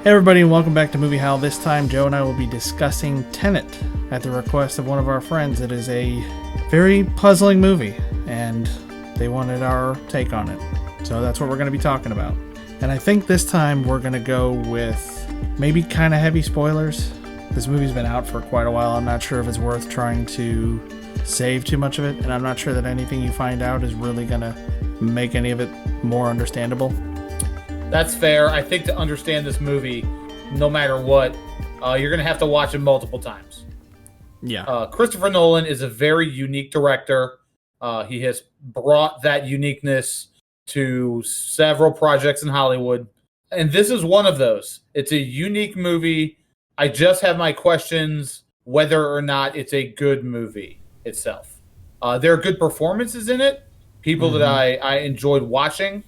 Hey everybody, and welcome back to Movie Howl. This time, Joe and I will be discussing Tenet at the request of one of our friends. It is a very puzzling movie, and they wanted our take on it. So that's what we're going to be talking about. And I think this time we're going to go with maybe kind of heavy spoilers. This movie's been out for quite a while. I'm not sure if it's worth trying to save too much of it, and I'm not sure that anything you find out is really going to make any of it more understandable. That's fair. I think to understand this movie, no matter what, you're going to have to watch it multiple times. Yeah. Christopher Nolan is a very unique director. He has brought that uniqueness to several projects in Hollywood. And this is one of those. It's a unique movie. I just have my questions whether or not it's a good movie itself. There are good performances in it. People that I enjoyed watching.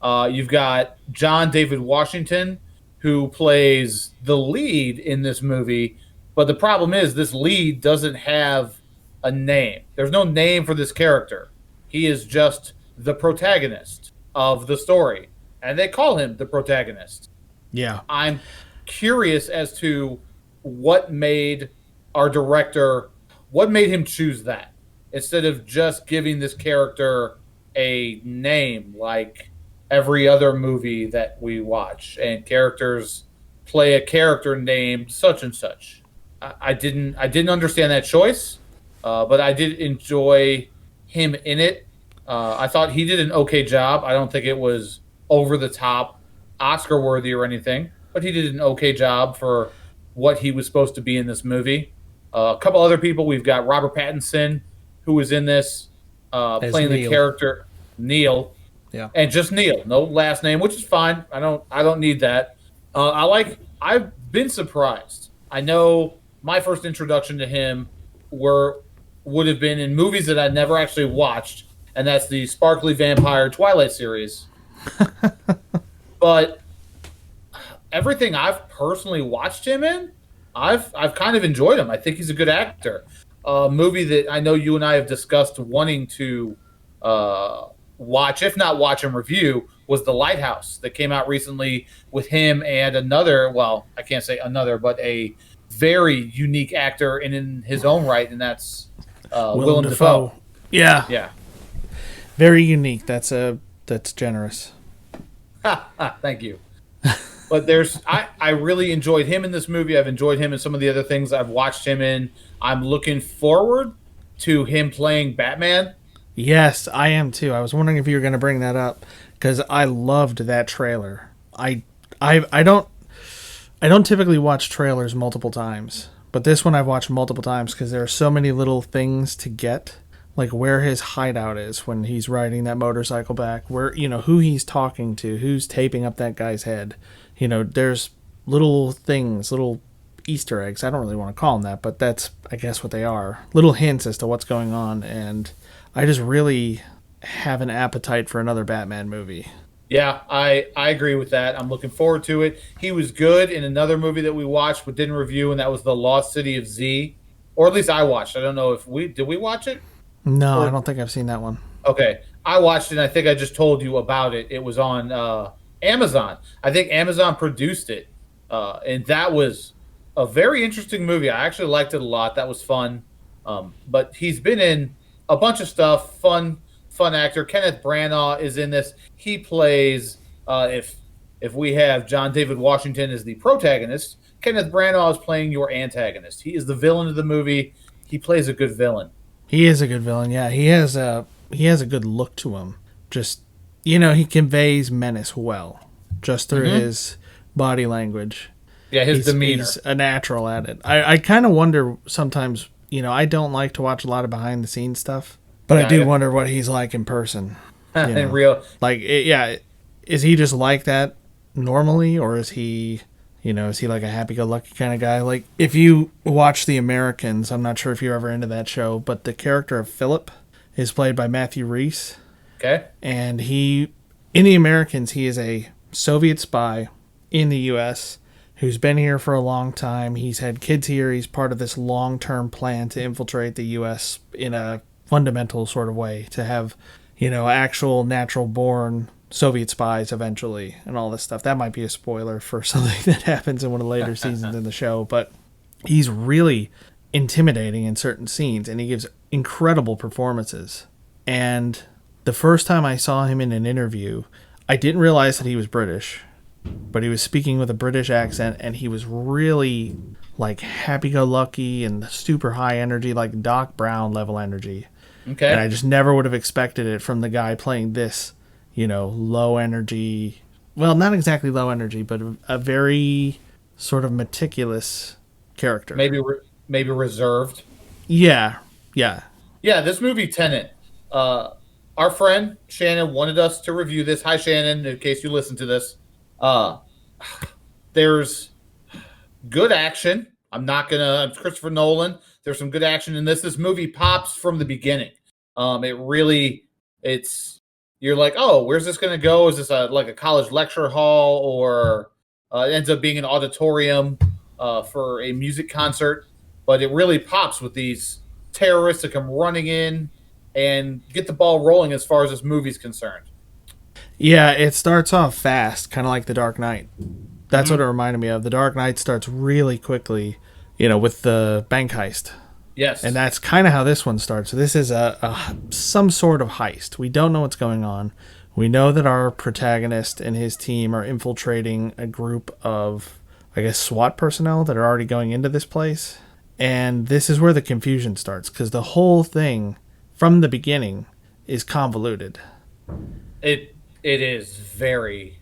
You've got John David Washington, who plays the lead in this movie. But the problem is this lead doesn't have a name. There's no name for this character. He is just the protagonist of the story. And they call him the protagonist. Yeah. I'm curious as to what made our director, what made him choose that instead of just giving this character a name like every other movie that we watch, and characters play a character named such and such. I didn't understand that choice, but I did enjoy him in it. I thought he did an okay job. I don't think it was over the top, Oscar worthy or anything, but he did an okay job for what he was supposed to be in this movie. A couple other people, we've got Robert Pattinson, who was in this, playing the character Neil. Yeah. And just Neil, no last name, which is fine. I don't need that. I've been surprised. I know my first introduction to him would have been in movies that I never actually watched, and that's the Sparkly Vampire Twilight series. But everything I've personally watched him in, I've kind of enjoyed him. I think he's a good actor. A movie that I know you and I have discussed wanting to watch, if not watch and review, was The Lighthouse that came out recently with him and another, well, I can't say another, but a very unique actor in his own right, and that's Willem Dafoe. Yeah. Yeah. Very unique. That's generous. Thank you. But I really enjoyed him in this movie. I've enjoyed him in some of the other things I've watched him in. I'm looking forward to him playing Batman. Yes, I am too. I was wondering if you were going to bring that up because I loved that trailer. I don't typically watch trailers multiple times, but this one I've watched multiple times because there are so many little things to get, like where his hideout is when he's riding that motorcycle back, where who he's talking to, who's taping up that guy's head. There's little things, little Easter eggs. I don't really want to call them that, but that's I guess what they are. Little hints as to what's going on, and I just really have an appetite for another Batman movie. Yeah, I agree with that. I'm looking forward to it. He was good in another movie that we watched but didn't review, and that was The Lost City of Z. Or at least I watched. I don't know if did we watch it? No, I don't think I've seen that one. Okay. I watched it, and I think I just told you about it. It was on Amazon. I think Amazon produced it. And that was a very interesting movie. I actually liked it a lot. That was fun. But he's been in a bunch of stuff. Fun actor. Kenneth Branagh is in this. He plays, if we have John David Washington as the protagonist, Kenneth Branagh is playing your antagonist. He is the villain of the movie. He plays a good villain. He is a good villain. Yeah, he has a good look to him. Just he conveys menace well, just through his body language. Yeah, his demeanor. He's a natural at it. I kind of wonder sometimes. I don't like to watch a lot of behind the scenes stuff, but I do wonder what he's like in person. In real, is he just like that normally, or is he? Is he like a happy-go-lucky kind of guy? Like, if you watch The Americans, I'm not sure if you're ever into that show, but the character of Philip is played by Matthew Rhys. Okay. And in The Americans, he is a Soviet spy in the U.S. who's been here for a long time. He's had kids here. He's part of this long-term plan to infiltrate the U.S. in a fundamental sort of way, to have, actual natural-born Soviet spies eventually and all this stuff. That might be a spoiler for something that happens in one of the later seasons in the show, but he's really intimidating in certain scenes, and he gives incredible performances. And the first time I saw him in an interview, I didn't realize that he was British, but he was speaking with a British accent, and he was really like happy-go-lucky and super high energy, like Doc Brown level energy. Okay. And I just never would have expected it from the guy playing this, low energy. Well, not exactly low energy, but a very sort of meticulous character. Maybe reserved. Yeah. Yeah, this movie Tenet. Our friend Shannon wanted us to review this. Hi, Shannon. In case you listen to this, there's good action. It's Christopher Nolan. There's some good action in this. This movie pops from the beginning. You're like, oh, where's this going to go? Is this like a college lecture hall, or it ends up being an auditorium for a music concert? But it really pops with these terrorists that come running in and get the ball rolling as far as this movie's concerned. Yeah, it starts off fast, kind of like The Dark Knight. That's what it reminded me of. The Dark Knight starts really quickly, with the bank heist. Yes. And that's kind of how this one starts. So this is some sort of heist. We don't know what's going on. We know that our protagonist and his team are infiltrating a group of, I guess, SWAT personnel that are already going into this place. And this is where the confusion starts, because the whole thing from the beginning is convoluted. It is very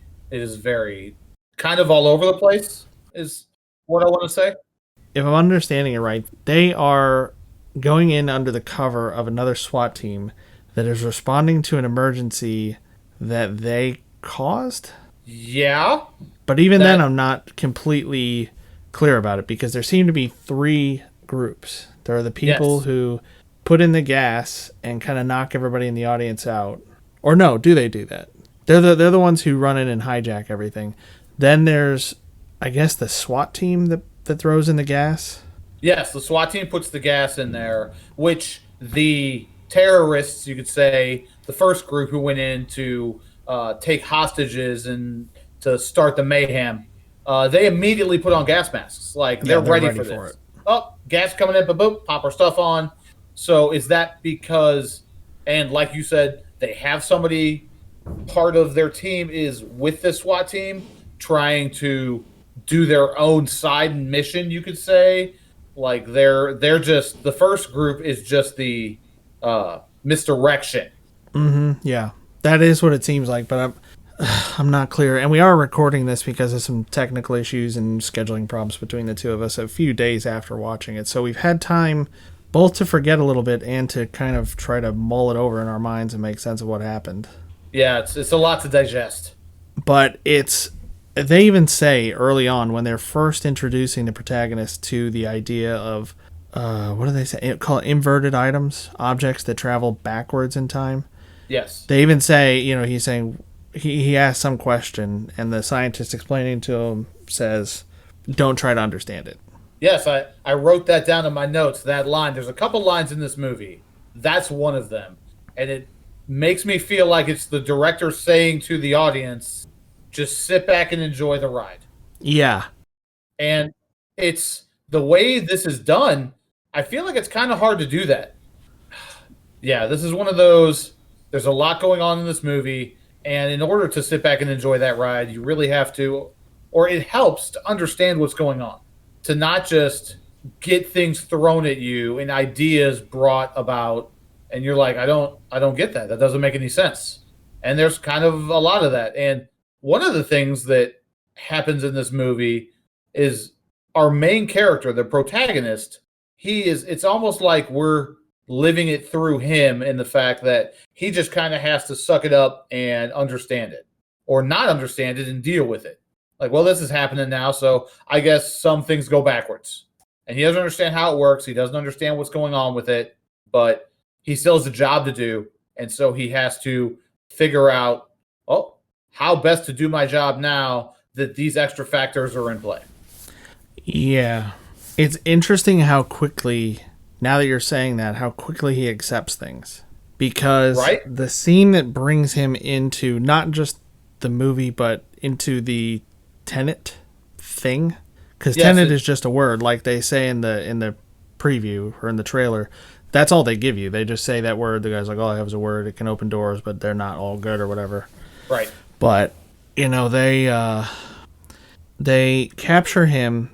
kind of all over the place, is what I want to say. If I'm understanding it right, they are going in under the cover of another SWAT team that is responding to an emergency that they caused. Yeah. But even then, I'm not completely clear about it, because there seem to be three groups. There are the people who put in the gas and kind of knock everybody in the audience out. Or no, do they do that? They're the ones who run in and hijack everything. Then there's, I guess, the SWAT team that throws in the gas. Yes, the SWAT team puts the gas in there, which the terrorists, you could say, the first group who went in to take hostages and to start the mayhem, they immediately put on gas masks. Like, they're ready for this. Oh, gas coming in, boop, pop our stuff on. So is that because, and like you said, they have somebody, part of their team is with the SWAT team trying to do their own side mission, you could say? Like, they're just, the first group is just the misdirection. Yeah, that is what it seems like, but I'm not clear. And we are recording this because of some technical issues and scheduling problems between the two of us a few days after watching it. So we've had time both to forget a little bit and to kind of try to mull it over in our minds and make sense of what happened. Yeah, it's a lot to digest. But they even say early on, when they're first introducing the protagonist to the idea of, what do they say? Call it inverted items, objects that travel backwards in time. Yes. They even say, he's saying, he asks some question, and the scientist explaining to him says, don't try to understand it. Yes, I wrote that down in my notes, that line. There's a couple lines in this movie. That's one of them. And it makes me feel like it's the director saying to the audience, just sit back and enjoy the ride. Yeah. And it's the way this is done, I feel like it's kind of hard to do that. Yeah, this is one of those, there's a lot going on in this movie, and in order to sit back and enjoy that ride, you really have to, or it helps to understand what's going on. To not just get things thrown at you and ideas brought about, and you're like, I don't get that. That doesn't make any sense. And there's kind of a lot of that. And one of the things that happens in this movie is our main character, the protagonist, it's almost like we're living it through him, in the fact that he just kind of has to suck it up and understand it, or not understand it and deal with it. Like, well, this is happening now, so I guess some things go backwards. And he doesn't understand how it works. He doesn't understand what's going on with it, but he still has a job to do. And so he has to figure out, how best to do my job now that these extra factors are in play. Yeah. It's interesting how quickly, now that you're saying that, how quickly he accepts things. Because the scene that brings him into not just the movie, but into the Tenet thing, because Yes, Tenet is just a word, like they say in the preview or in the trailer. That's all they give you. They just say that word. The guy's like, "All I have is a word. It can open doors, but they're not all good or whatever." right. But they capture him.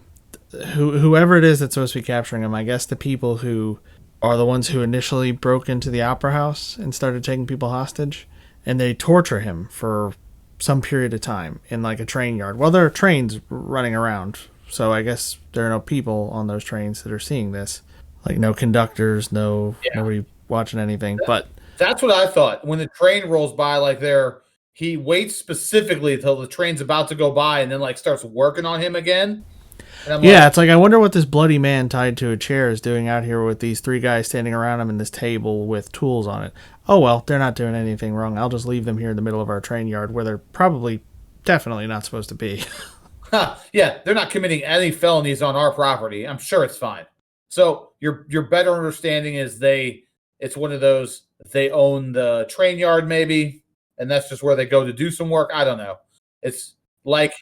Whoever it is that's supposed to be capturing him, I guess the people who are the ones who initially broke into the opera house and started taking people hostage, and they torture him for some period of time in like a train yard. Well, there are trains running around, so I guess there are no people on those trains that are seeing this, like no conductors, nobody watching anything. But That's what I thought. When the train rolls by, like he waits specifically until the train's about to go by, and then like starts working on him again. And I'm yeah, like, it's like I wonder what this bloody man tied to a chair is doing out here with these three guys standing around him and this table with tools on it. Oh well, they're not doing anything wrong. I'll just leave them here in the middle of our train yard where they're probably definitely not supposed to be. yeah, they're not committing any felonies on our property. I'm sure it's fine. So your better understanding is it's one of those, they own the train yard maybe, and that's just where they go to do some work. I don't know. It's like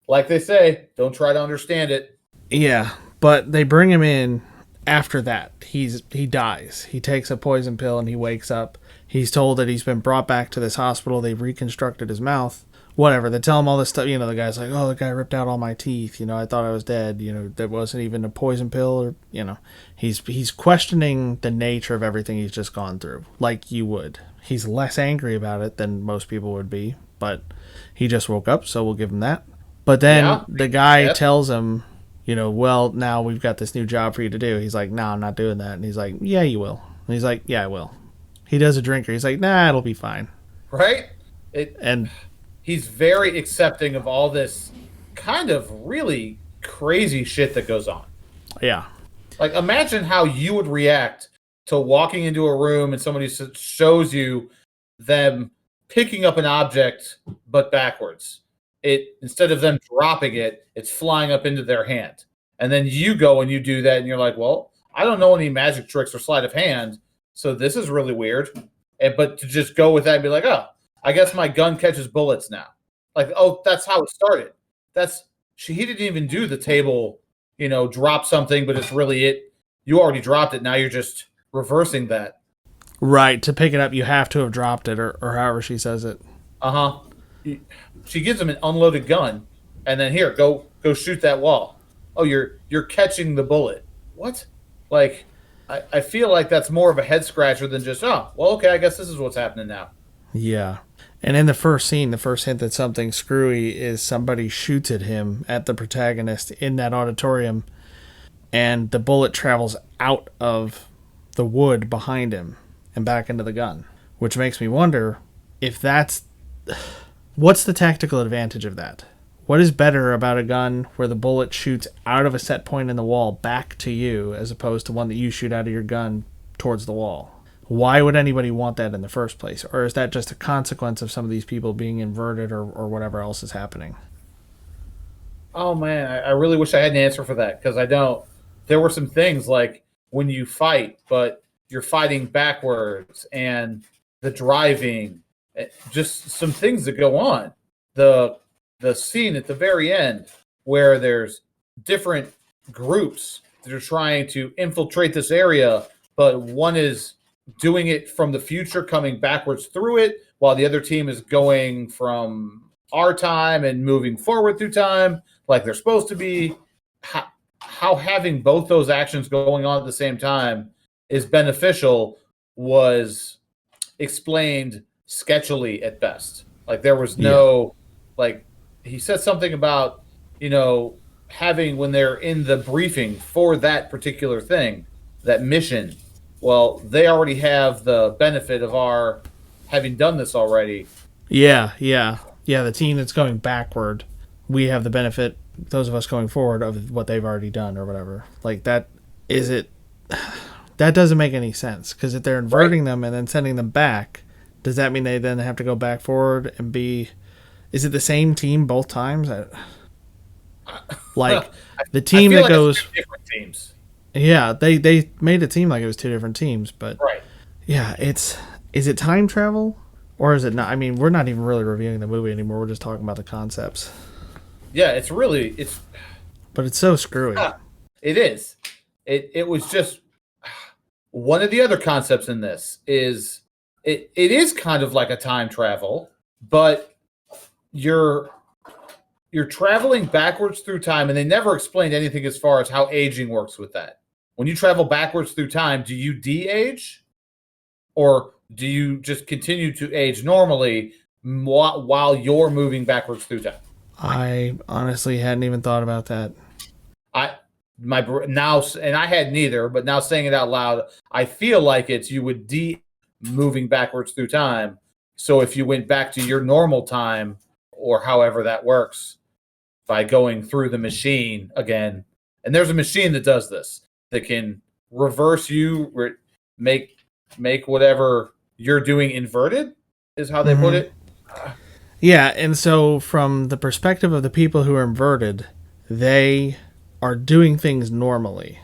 they say, don't try to understand it. Yeah, but they bring him in after that. He dies. He takes a poison pill and he wakes up. He's told that he's been brought back to this hospital. They've reconstructed his mouth. Whatever. They tell him all this stuff. The guy's like, "Oh, the guy ripped out all my teeth. I thought I was dead. That wasn't even a poison pill." Or, he's questioning the nature of everything he's just gone through, like you would. He's less angry about it than most people would be, but he just woke up, so we'll give him that. But then the guy tells him, well, now we've got this new job for you to do. He's like, "No, I'm not doing that." And he's like, "Yeah, you will." And he's like, "Yeah, I will." He does a drinker. He's like, "Nah, it'll be fine." Right? And he's very accepting of all this kind of really crazy shit that goes on. yeah. Like, imagine how you would react to walking into a room and somebody shows you them picking up an object, but backwards. Instead of them dropping it, it's flying up into their hand. And then you go and you do that, and you're like, well, I don't know any magic tricks or sleight of hand, so this is really weird. But to just go with that and be like, oh, I guess my gun catches bullets now. Like, oh, that's how it started. He didn't even do the table, drop something, but it's really it. You already dropped it. Now you're just reversing that. Right. To pick it up, you have to have dropped it, or however she says it. Uh-huh. She gives him an unloaded gun, and then here, go shoot that wall. Oh, you're catching the bullet. What? Like, I feel like that's more of a head scratcher than just, oh, well, okay, I guess this is what's happening now. Yeah. And in the first scene, the first hint that something screwy is somebody shoots at him, at the protagonist in that auditorium, and the bullet travels out of the wood behind him and back into the gun, which makes me wonder if that's... What's the tactical advantage of that? What is better about a gun where the bullet shoots out of a set point in the wall back to you as opposed to one that you shoot out of your gun towards the wall? Why would anybody want that in the first place? Or is that just a consequence of some of these people being inverted or whatever else is happening? Oh, man, I really wish I had an answer for that, because I don't. There were some things like when you fight, but you're fighting backwards, and the driving, just some things that go on. The scene at the very end where there's different groups that are trying to infiltrate this area, but one is doing it from the future, coming backwards through it, while the other team is going from our time and moving forward through time like they're supposed to be. How having both those actions going on at the same time is beneficial was explained sketchily at best. Like, there was no, like, he said something about, having, when they're in the briefing for that particular thing, that mission, well, they already have the benefit of our having done this already. Yeah. The team that's going backward, we have the benefit, those of us going forward, of what they've already done or whatever. Like, that doesn't make any sense, because if they're inverting them and then sending them back, does that mean they then have to go back forward and be... Is it the same team both times? Like, the team that goes... different teams. Yeah, they made it seem like it was two different teams, but... Right. Yeah, is it time travel? Or is it not? I mean, we're not even really reviewing the movie anymore. We're just talking about the concepts. Yeah, it's But it's so screwy. it is. It was just one of the other concepts in this is it is kind of like a time travel, but you're traveling backwards through time, and they never explained anything as far as how aging works with that. When you travel backwards through time, do you de-age, or do you just continue to age normally while you're moving backwards through time? I honestly hadn't even thought about that. Now, and I had neither, but now saying it out loud, I feel like it's you would moving backwards through time. So if you went back to your normal time, or however that works, by going through the machine again, and there's a machine that does this, that can reverse you, make whatever you're doing inverted, is how they put it. Yeah, and so from the perspective of the people who are inverted, they are doing things normally,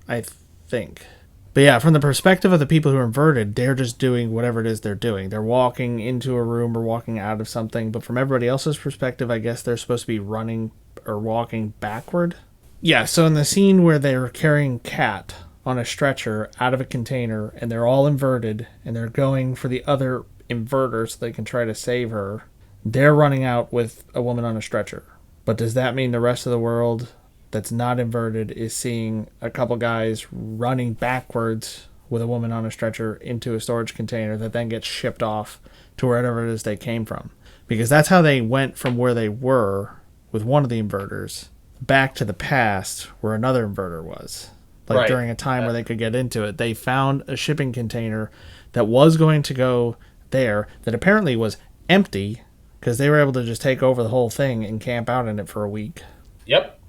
I think. But yeah, from the perspective of the people who are inverted, they're just doing whatever it is they're doing. They're walking into a room or walking out of something. But from everybody else's perspective, I guess they're supposed to be running or walking backward. Yeah, so in the scene where they're carrying Kat on a stretcher out of a container, and they're all inverted, and they're going for the other inverter so they can try to save her, they're running out with a woman on a stretcher. But does that mean the rest of the world that's not inverted is seeing a couple guys running backwards with a woman on a stretcher into a storage container that then gets shipped off to wherever it is they came from? Because that's how they went from where they were with one of the inverters back to the past where another inverter was. Like right. During a time where they could get into it, they found a shipping container that was going to go there that apparently was empty because they were able to just take over the whole thing and camp out in it for a week. Yep.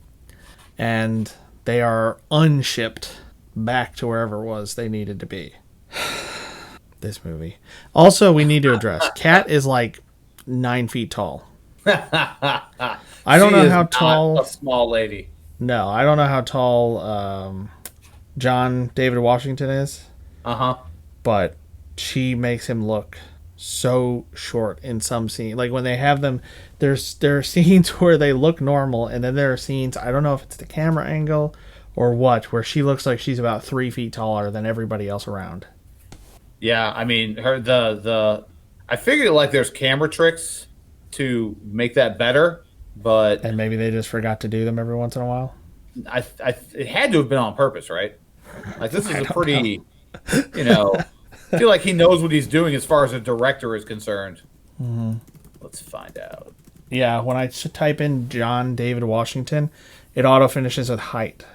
And they are unshipped back to wherever it was they needed to be. This movie. Also, we need to address, Kat is like 9 feet tall. I don't know how tall. A small lady. No, I don't know how tall John David Washington is. But she makes him look so short in some scene. Like when they have them, there are scenes where they look normal, and then there are scenes, I don't know if it's the camera angle or what, where she looks like she's about 3 feet taller than everybody else around. Yeah, I mean, I figured like there's camera tricks to make that better, but and maybe they just forgot to do them every once in a while. It had to have been on purpose, right? Like this is a pretty, I feel like he knows what he's doing as far as a director is concerned. Mm-hmm. Let's find out. Yeah, when I type in John David Washington, it auto finishes with height.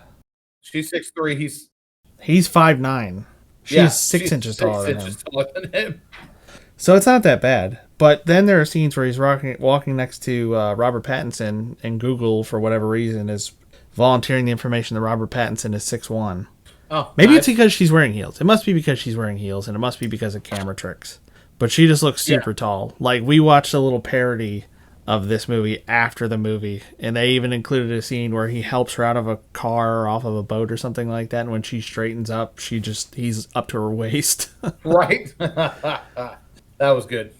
She's 6'3". He's 5'9". She's 6 inches taller than him. So it's not that bad. But then there are scenes where he's walking next to Robert Pattinson, and Google, for whatever reason, is volunteering the information that Robert Pattinson is 6'1". Oh, maybe it's because she's wearing heels. It must be because she's wearing heels, and it must be because of camera tricks. But she just looks super tall. Like, we watched a little parody of this movie after the movie, and they even included a scene where he helps her out of a car or off of a boat or something like that, and when she straightens up, he's up to her waist. Right? That was good.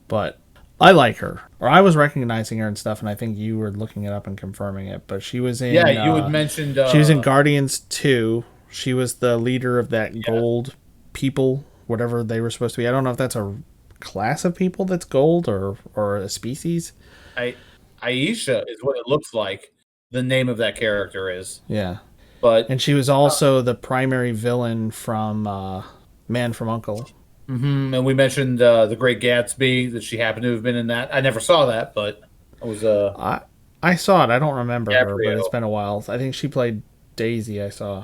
But I like her. Or I was recognizing her and stuff, and I think you were looking it up and confirming it. But she was in... Yeah, you had mentioned... she was in Guardians 2. She was the leader of that gold people, whatever they were supposed to be. I don't know if that's a class of people that's gold or a species. Aisha is what it looks like. The name of that character is. Yeah. And she was also the primary villain from Man from U.N.C.L.E. Mm-hmm. And we mentioned The Great Gatsby, that she happened to have been in that. I never saw that, but it was... I saw it. I don't remember Gabrielle. her, but it's been a while. I think she played Daisy, I saw.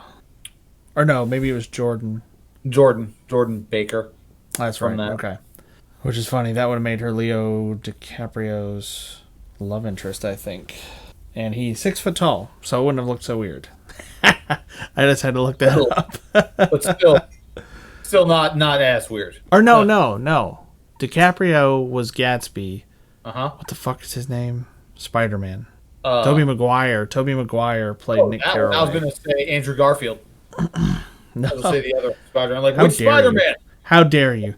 Or no, maybe it was Jordan. Jordan Baker. That's right. Okay. Which is funny. That would have made her Leo DiCaprio's love interest, I think. And he's 6 foot tall, so it wouldn't have looked so weird. I just had to look that up. But still not as weird. Or no. DiCaprio was Gatsby. What the fuck is his name? Spider-Man. Tobey Maguire. Tobey Maguire played Nick Carraway. I was going to say Andrew Garfield. No. I was going to say the other Spider-Man. Like, which Spider-Man? How dare you?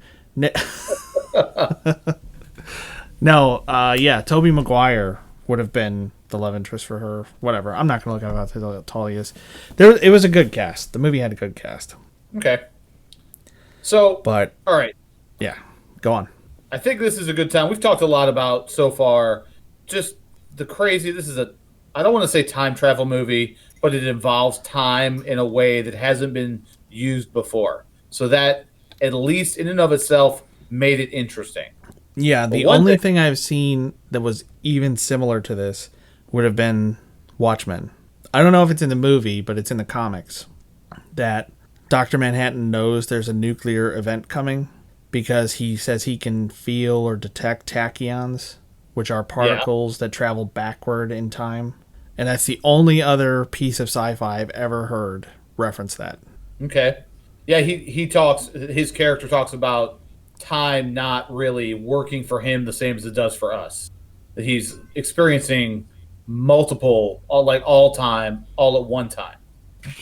No, yeah, Tobey Maguire would have been the love interest for her. Whatever. I'm not going to look up how tall he is. It was a good cast. The movie had a good cast. Okay. So, But, all right. yeah, go on. I think this is a good time. We've talked a lot about so far just the crazy. This is I don't want to say time travel movie, but it involves time in a way that hasn't been used before. So that, at least in and of itself, made it interesting. Yeah, But the one only thing, thing I've seen that was even similar to this would have been Watchmen. I don't know if it's in the movie, but it's in the comics that Dr. Manhattan knows there's a nuclear event coming because he says he can feel or detect tachyons, which are yeah, particles that travel backward in time. And that's the only other piece of sci-fi I've ever heard reference that. okay. Yeah, he talks, his character talks about time not really working for him the same as it does for us. That he's experiencing multiple, all time, all at one time,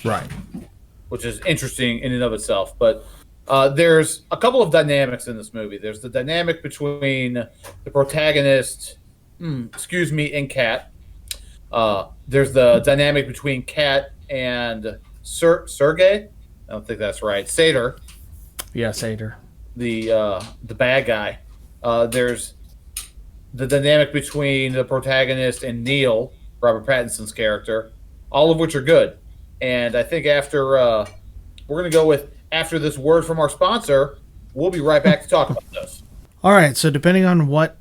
Right. which is interesting in and of itself. But there's a couple of dynamics in this movie. There's the dynamic between the protagonist, and Kat. There's the dynamic between Kat and Sergey. I don't think that's right. Sator, Yeah, Seder. the bad guy. There's the dynamic between the protagonist and Neil, Robert Pattinson's character, all of which are good. And I think we're going to go with after this word from our sponsor, we'll be right back to talk about this. All right, so depending on what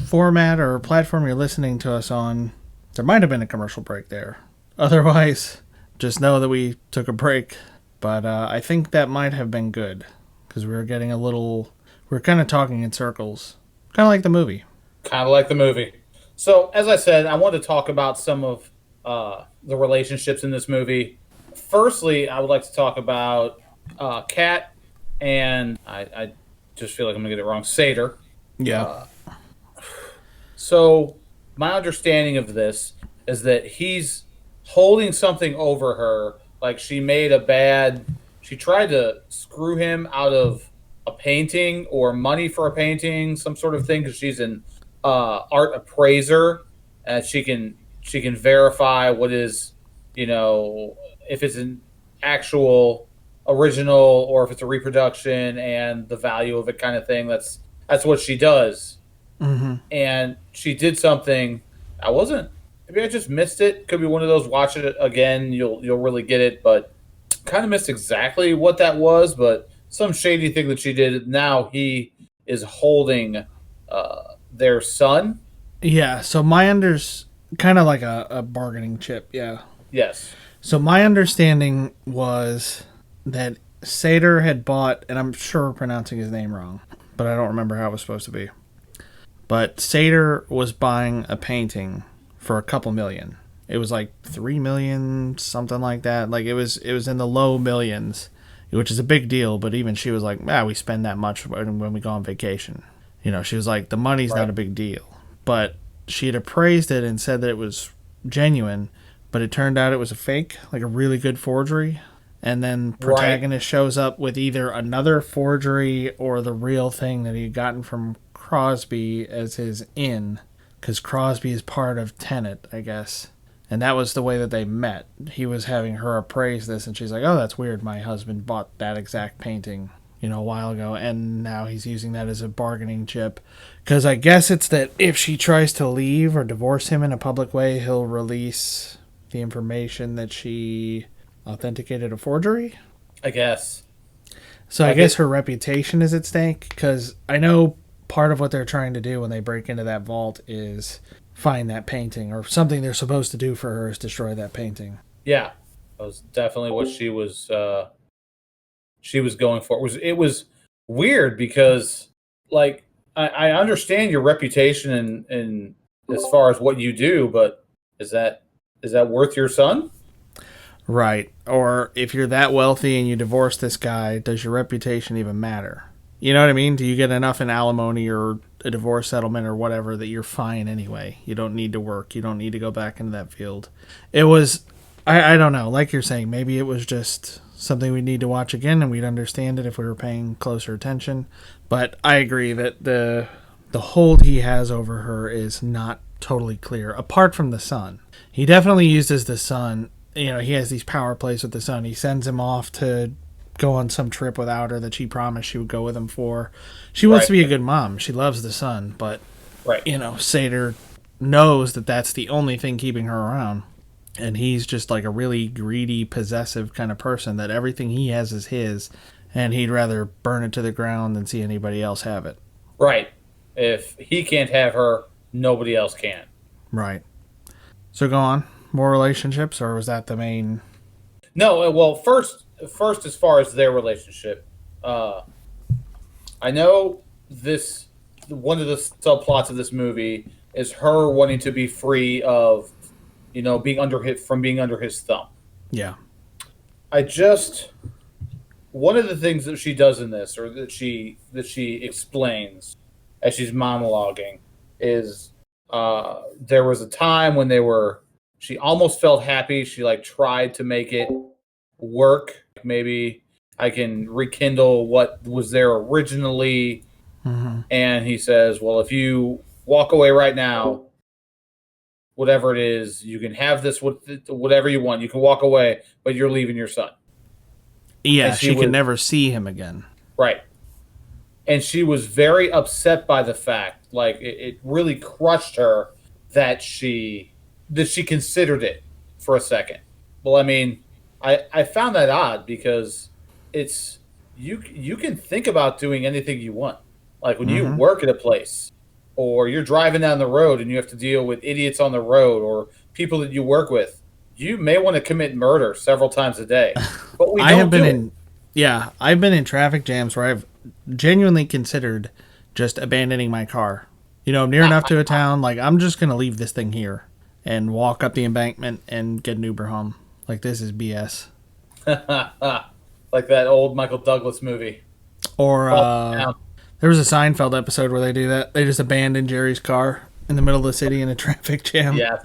format or platform you're listening to us on, there might have been a commercial break there. Otherwise, just know that we took a break. But I think that might have been good because we were kind of talking in circles, kind of like the movie. Kind of like the movie. So, as I said, I want to talk about some of the relationships in this movie. Firstly, I would like to talk about Kat and I just feel like I'm going to get it wrong, Sater. Yeah. So, my understanding of this is that he's holding something over her, like she tried to screw him out of a painting or money for a painting, some sort of thing, because she's an art appraiser, and she can verify what is, if it's an actual original or if it's a reproduction and the value of it, kind of thing. That's what she does. Mm-hmm. And she did something. Maybe I just missed it. Could be one of those. Watch it again, you'll really get it. But kind of missed exactly what that was. But some shady thing that she did. Now he is holding their son. Yeah, so kind of like a bargaining chip, yeah. Yes. So my understanding was that Sater had bought, and I'm sure we're pronouncing his name wrong, but I don't remember how it was supposed to be. But Sater was buying a painting for a couple million. It was like 3 million, something like that. Like it was in the low millions, which is a big deal. But even she was like, we spend that much when we go on vacation. She was like, the money's not a big deal. But she had appraised it and said that it was genuine, but it turned out it was a fake, like a really good forgery. And then protagonist shows up with either another forgery or the real thing that he had gotten from Crosby as his in, because Crosby is part of Tenet, I guess. And that was the way that they met. He was having her appraise this, and she's like, oh, that's weird. My husband bought that exact painting, a while ago, and now he's using that as a bargaining chip. Because I guess it's that if she tries to leave or divorce him in a public way, he'll release the information that she authenticated a forgery. I guess. So I guess her reputation is at stake, because I know part of what they're trying to do when they break into that vault is find that painting, or something they're supposed to do for her is destroy that painting. Yeah, that was definitely what she was going for. It was weird because, like, I understand your reputation and as far as what you do, but is that worth your son? Right. Or if you're that wealthy and you divorce this guy, does your reputation even matter? You know what I mean? Do you get enough in alimony or a divorce settlement or whatever that you're fine anyway? You don't need to work. You don't need to go back into that field. It was, I don't know, like you're saying, maybe it was just something we need to watch again, and we'd understand it if we were paying closer attention. But I agree that the hold he has over her is not totally clear, apart from the son. He definitely uses the son. You know, he has these power plays with the son. He sends him off to go on some trip without her that she promised she would go with him for. She wants to be a good mom. She loves the son, but, you know, Sater knows that that's the only thing keeping her around. And he's just like a really greedy, possessive kind of person that everything he has is his, and he'd rather burn it to the ground than see anybody else have it. Right. If he can't have her, nobody else can. Right. So go on. More relationships, or was that the main? No, well, first, as far as their relationship, I know this. One of the subplots of this movie is her wanting to be free of, you know, being under his thumb. Yeah. One of the things that she does in this, or that she explains as she's monologuing, is there was a time when she almost felt happy. She like tried to make it work. Maybe I can rekindle what was there originally. Mm-hmm. And he says, well, if you walk away right now, whatever it is, you can have this, whatever you want. You can walk away, but you're leaving your son. Yeah, she can never see him again. Right. And she was very upset by the fact, like, it really crushed her that she considered it for a second. Well, I mean, I found that odd because it's you can think about doing anything you want. Like when you work at a place, or you're driving down the road and you have to deal with idiots on the road or people that you work with, you may want to commit murder several times a day. But we I've been in traffic jams where I've genuinely considered just abandoning my car. You know, I'm near enough to a town, like I'm just going to leave this thing here and walk up the embankment and get an Uber home. Like, this is BS. Like that old Michael Douglas movie. Or there was a Seinfeld episode where they do that. They just abandon Jerry's car in the middle of the city in a traffic jam. Yeah.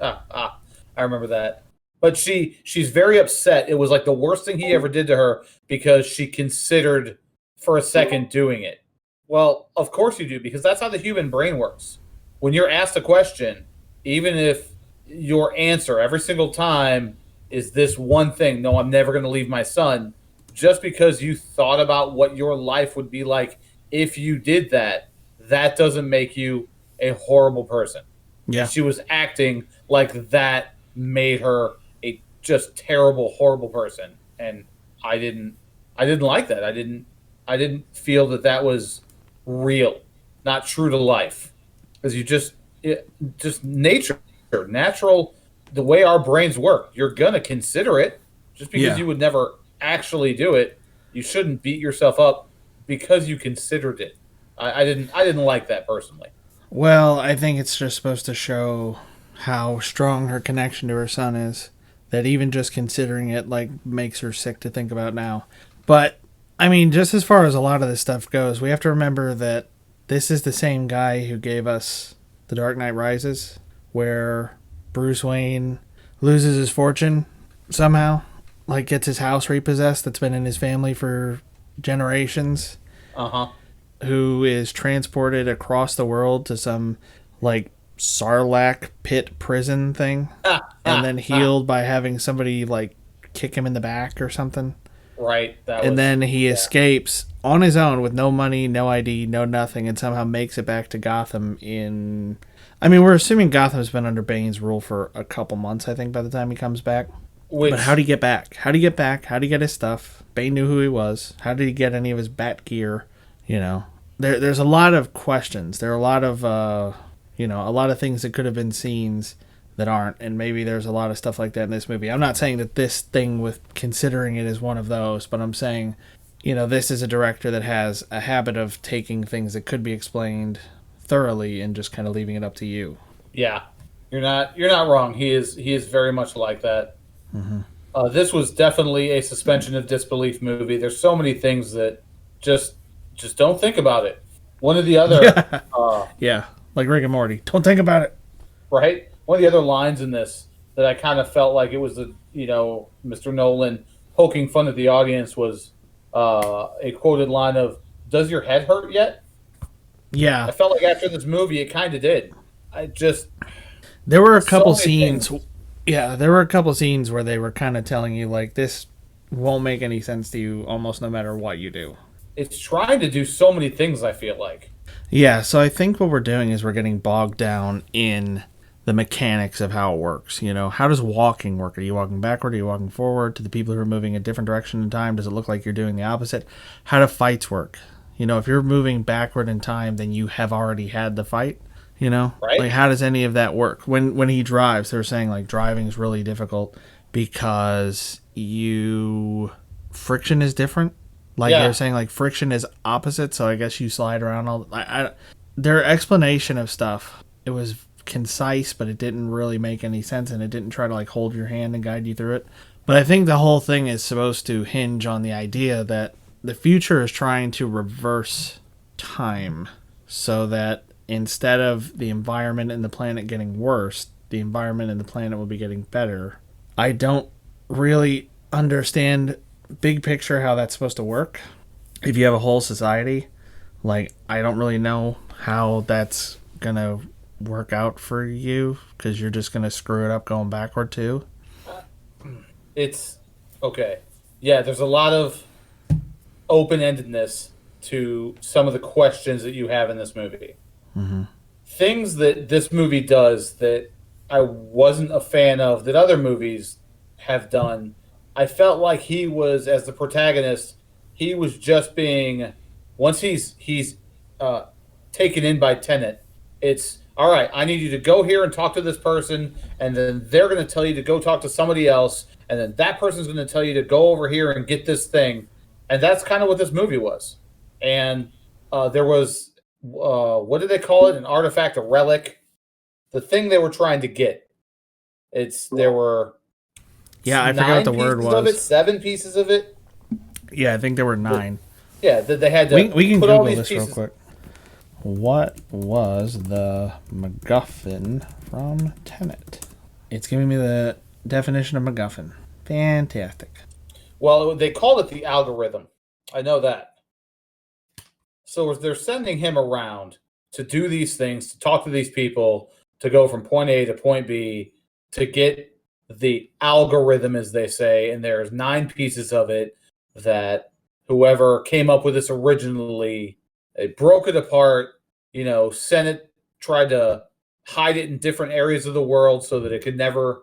I remember that. But she's very upset. It was like the worst thing he ever did to her because she considered for a second doing it. Well, of course you do, because that's how the human brain works. When you're asked a question, even if your answer every single time is this one thing, no, I'm never going to leave my son, just because you thought about what your life would be like if you did that, that doesn't make you a horrible person. Yeah. And she was acting like that made her a just terrible, horrible person. And I didn't like that. I didn't feel that was real, not true to life. Because just natural, the way our brains work, you're going to consider it. Just because you would never actually do it, you shouldn't beat yourself up because you considered it. I didn't like that personally. Well, I think it's just supposed to show how strong her connection to her son is. That even just considering it, like, makes her sick to think about now. But, I mean, just as far as a lot of this stuff goes, we have to remember that this is the same guy who gave us The Dark Knight Rises, where Bruce Wayne loses his fortune somehow. Like, gets his house repossessed that's been in his family for generations. Uh-huh. Who is transported across the world to some, like, Sarlacc pit prison thing. And then healed by having somebody, like, kick him in the back or something. Right. Then he escapes on his own with no money, no ID, no nothing, and somehow makes it back to Gotham in... I mean, we're assuming Gotham's been under Bane's rule for a couple months, I think, by the time he comes back. But how did he get back? How did he get back? How did he get his stuff? Bane knew who he was. How did he get any of his bat gear? You know, there's a lot of questions. There are a lot of, a lot of things that could have been scenes that aren't. And maybe there's a lot of stuff like that in this movie. I'm not saying that this thing with considering it is one of those, but I'm saying, you know, this is a director that has a habit of taking things that could be explained thoroughly and just kind of leaving it up to you. Yeah, you're not wrong. He is very much like that. Mm-hmm. This was definitely a suspension of disbelief movie. There's so many things that just don't think about it. One of the other, like Rick and Morty. Don't think about it. Right. One of the other lines in this that I kind of felt like it was Mr. Nolan poking fun at the audience was a quoted line of, "Does your head hurt yet?" Yeah, I felt like after this movie, it kind of did. I just there were a couple so many scenes. things. Yeah, there were a couple scenes where they were kind of telling you like this won't make any sense to you almost no matter what you do. It's trying to do so many things. I feel like. Yeah, so I think what we're doing is we're getting bogged down in the mechanics of how it works. You know, how does walking work? Are you walking backward? Are you walking forward? To the people who are moving a different direction in time, does it look like you're doing the opposite? How do fights work? You know, if you're moving backward in time, then you have already had the fight. You know, Right? like how does any of that work? When he drives, they're saying like driving is really difficult because you friction is different. Like they're Yeah. saying like friction is opposite, so I guess you slide around all. Their explanation of stuff, it was concise, but it didn't really make any sense, and it didn't try to like hold your hand and guide you through it. But I think the whole thing is supposed to hinge on the idea that the future is trying to reverse time so that instead of the environment and the planet getting worse, the environment and the planet will be getting better. I don't really understand big picture how that's supposed to work. If you have a whole society, like I don't really know how that's gonna work out for you because you're just gonna screw it up going backward too. It's okay. Yeah, there's a lot of open endedness to some of the questions that you have in this movie. Things that this movie does that I wasn't a fan of that other movies have done. I felt like he was, as the protagonist, he was just being, once he's uh, taken in by Tenet, it's all right. I need you to go here and talk to this person, and then they're going to tell you to go talk to somebody else, and then that person's going to tell you to go over here and get this thing, and that's kind of what this movie was. And there was what did they call it? An artifact, a relic, the thing they were trying to get. It's there were Yeah, I forgot what nine the word pieces of it, was. seven pieces of it. Yeah, I think there were That- 9. Yeah, that they had to We can put all Google these this real pieces. quick. What was the MacGuffin from Tenet? It's giving me the definition of MacGuffin. Fantastic. Well, they called it the algorithm. I know that. So they're sending him around to do these things, to talk to these people, to go from point A to point B, to get the algorithm, as they say. And there's 9 pieces of it that whoever came up with this originally, they broke it apart. Sent it, tried to hide it in different areas of the world so that it could never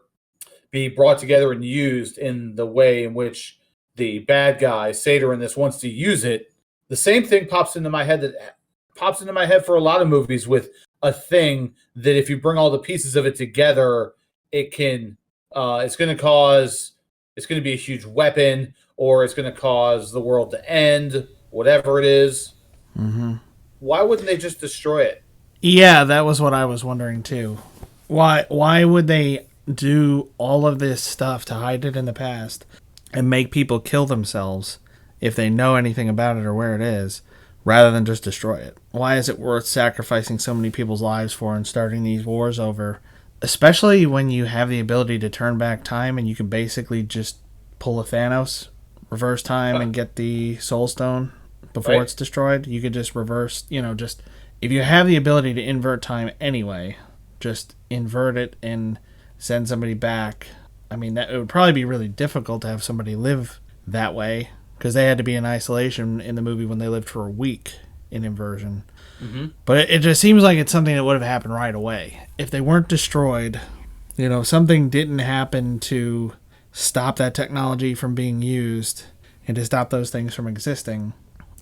be brought together and used in the way in which the bad guy Sator in this wants to use it. The same thing pops into my head that pops into my head for a lot of movies with a thing that if you bring all the pieces of it together, it can it's going to be a huge weapon, or it's going to cause the world to end, whatever it is. Why wouldn't they just destroy it? Yeah, that was what I was wondering too. Why would they do all of this stuff to hide it in the past and make people kill themselves if they know anything about it or where it is, rather than just destroy it? Why is it worth sacrificing so many people's lives for and starting these wars over? Especially when you have the ability to turn back time and you can basically just pull a Thanos, reverse time, and get the Soul Stone before Right. it's destroyed. You could just reverse, just if you have the ability to invert time anyway, just invert it and send somebody back. I mean, that it would probably be really difficult to have somebody live that way because they had to be in isolation in the movie when they lived for a week in inversion. But it just seems like it's something that would have happened right away if they weren't destroyed. Something didn't happen to stop that technology from being used and to stop those things from existing.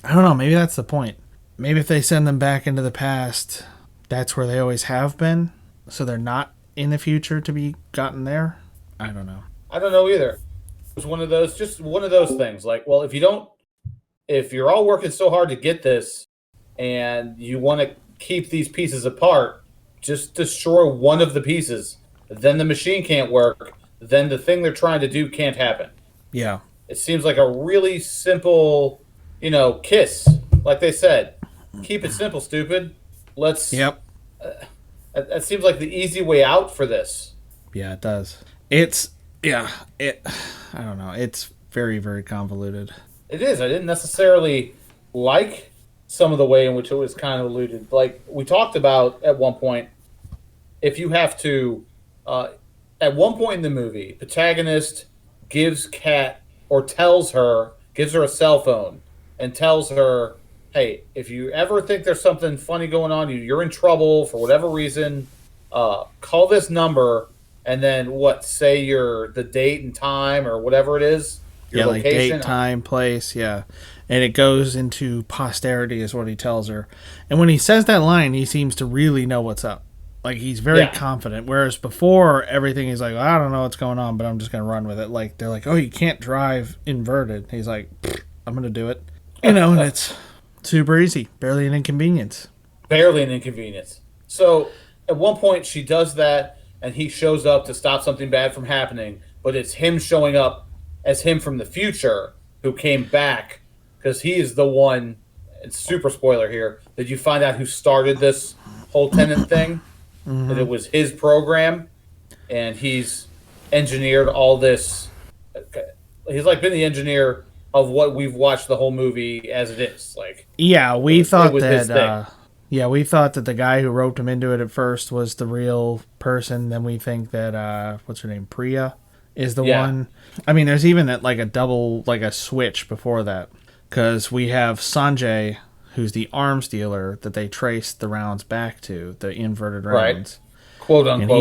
I don't know. Maybe that's the point. Maybe if they send them back into the past, that's where they always have been. So they're not in the future to be gotten there. I don't know. I don't know either. It was just one of those things. Like, well, if you're all working so hard to get this, and you want to keep these pieces apart, just destroy one of the pieces. Then the machine can't work. Then the thing they're trying to do can't happen. Yeah. It seems like a really simple, kiss. Like they said, keep it simple, stupid. Let's. Yep. That seems like the easy way out for this. Yeah, it does. It's yeah. It. I don't know. It's very, very convoluted. It is. I didn't necessarily like some of the way in which it was kind of alluded. Like we talked about at one point, if you have to, uh, at one point in the movie, protagonist gives Kat or gives her a cell phone and tells her, "Hey, if you ever think there's something funny going on, you're in trouble for whatever reason, call this number and then say the date and time or whatever it is, your Yeah, like location." date, time, place, yeah. And it goes into posterity is what he tells her. And when he says that line, he seems to really know what's up. Like, he's very confident. Whereas before, everything he's like, I don't know what's going on, but I'm just going to run with it. Like, they're like, oh, you can't drive inverted. He's like, I'm going to do it. And it's super easy. Barely an inconvenience. Barely an inconvenience. So, at one point, she does that, and he shows up to stop something bad from happening, but it's him showing up as him from the future who came back, because he is the one, it's super spoiler here, that you find out who started this whole Tenet thing. Mm-hmm. That it was his program, and he's engineered all this. He's like been the engineer of what we've watched the whole movie as it is. Like, yeah, we thought that. We thought that the guy who roped him into it at first was the real person. Then we think that what's her name, Priya, is the one. I mean, there's even like a switch before that, because we have Sanjay, who's the arms dealer that they traced the rounds back to, the inverted rounds. Right. Quote unquote. And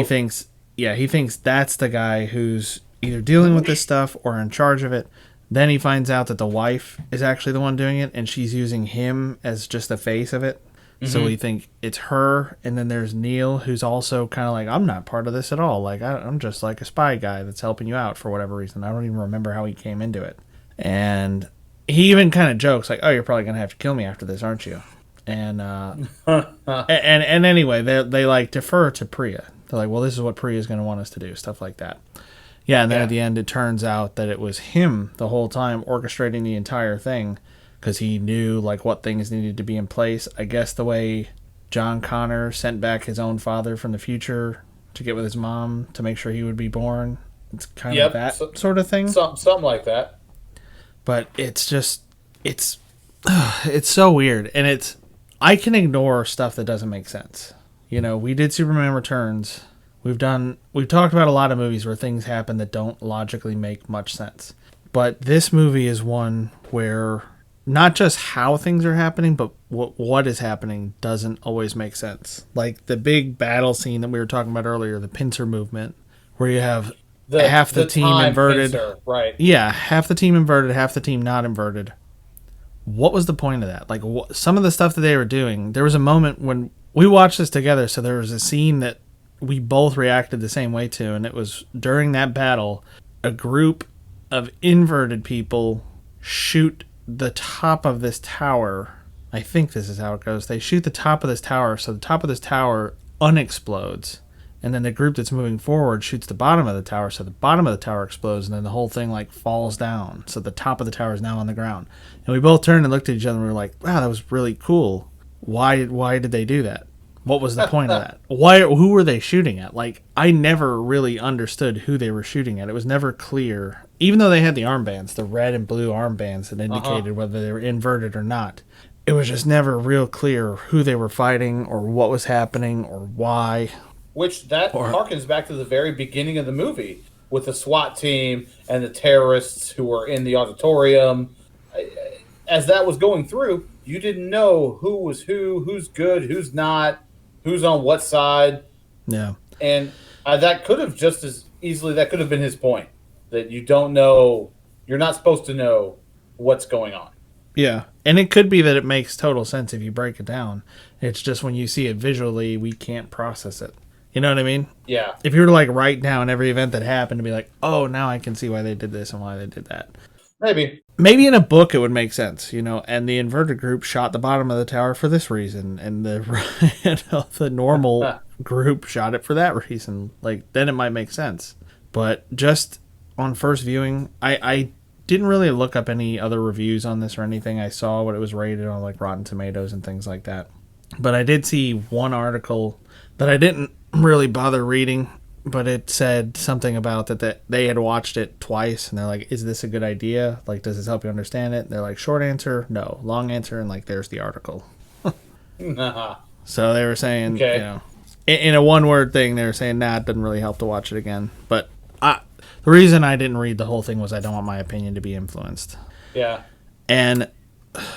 he thinks that's the guy who's either dealing with this stuff or in charge of it. Then he finds out that the wife is actually the one doing it, and she's using him as just the face of it. Mm-hmm. So we think it's her, and then there's Neil, who's also kind of like, I'm not part of this at all. Like, I'm just like a spy guy that's helping you out for whatever reason. I don't even remember how he came into it. And he even kind of jokes like, "Oh, you're probably gonna have to kill me after this, aren't you?" And and anyway, they like defer to Priya. They're like, "Well, this is what Priya is gonna want us to do," stuff like that. Yeah, and then at the end, it turns out that it was him the whole time orchestrating the entire thing, because he knew like what things needed to be in place. I guess the way John Connor sent back his own father from the future to get with his mom to make sure he would be born. It's kind of that sort of thing. Something like that. But it's just, it's so weird. And I can ignore stuff that doesn't make sense. You know, we did Superman Returns. We've talked about a lot of movies where things happen that don't logically make much sense. But this movie is one where not just how things are happening, but what is happening doesn't always make sense. Like the big battle scene that we were talking about earlier, the pincer movement, where you have half the team inverted. Pincer, right. Yeah, half the team inverted, half the team not inverted. What was the point of that? Like, some of the stuff that they were doing, there was a moment when we watched this together, so there was a scene that we both reacted the same way to, and it was during that battle, a group of inverted people shoot the top of this tower. I think this is how it goes. They shoot the top of this tower, so the top of this tower unexplodes. And then the group that's moving forward shoots the bottom of the tower, so the bottom of the tower explodes, and then the whole thing like falls down. So the top of the tower is now on the ground. And we both turned and looked at each other and we were like, wow, that was really cool. Why did they do that? What was the point of that? Who were they shooting at? Like, I never really understood who they were shooting at. It was never clear. Even though they had the armbands, the red and blue armbands that indicated whether they were inverted or not, it was just never real clear who they were fighting or what was happening or why. Which harkens back to the very beginning of the movie with the SWAT team and the terrorists who were in the auditorium. As that was going through, you didn't know who was who's good, who's not, who's on what side. Yeah. And that could have just as easily, that could have been his point, that you don't know, you're not supposed to know what's going on. Yeah. And it could be that it makes total sense if you break it down. It's just when you see it visually, we can't process it. You know what I mean? Yeah. If you were to like write down every event that happened and be like, oh, now I can see why they did this and why they did that. Maybe in a book it would make sense, you know, and the inverted group shot the bottom of the tower for this reason, and the normal group shot it for that reason. Like, then it might make sense. But just on first viewing, I didn't really look up any other reviews on this or anything. I saw what it was rated on, like Rotten Tomatoes and things like that. But I did see one article that I didn't really bother reading, but it said something about that they had watched it twice, and they're like, "Is this a good idea? Like, does this help you understand it?" And they're like, "Short answer, no. Long answer, and like, there's the article." Nah. So they were saying, Okay. in a one-word thing, they were saying, "Nah, it doesn't really help to watch it again." But the reason I didn't read the whole thing was I don't want my opinion to be influenced. Yeah. And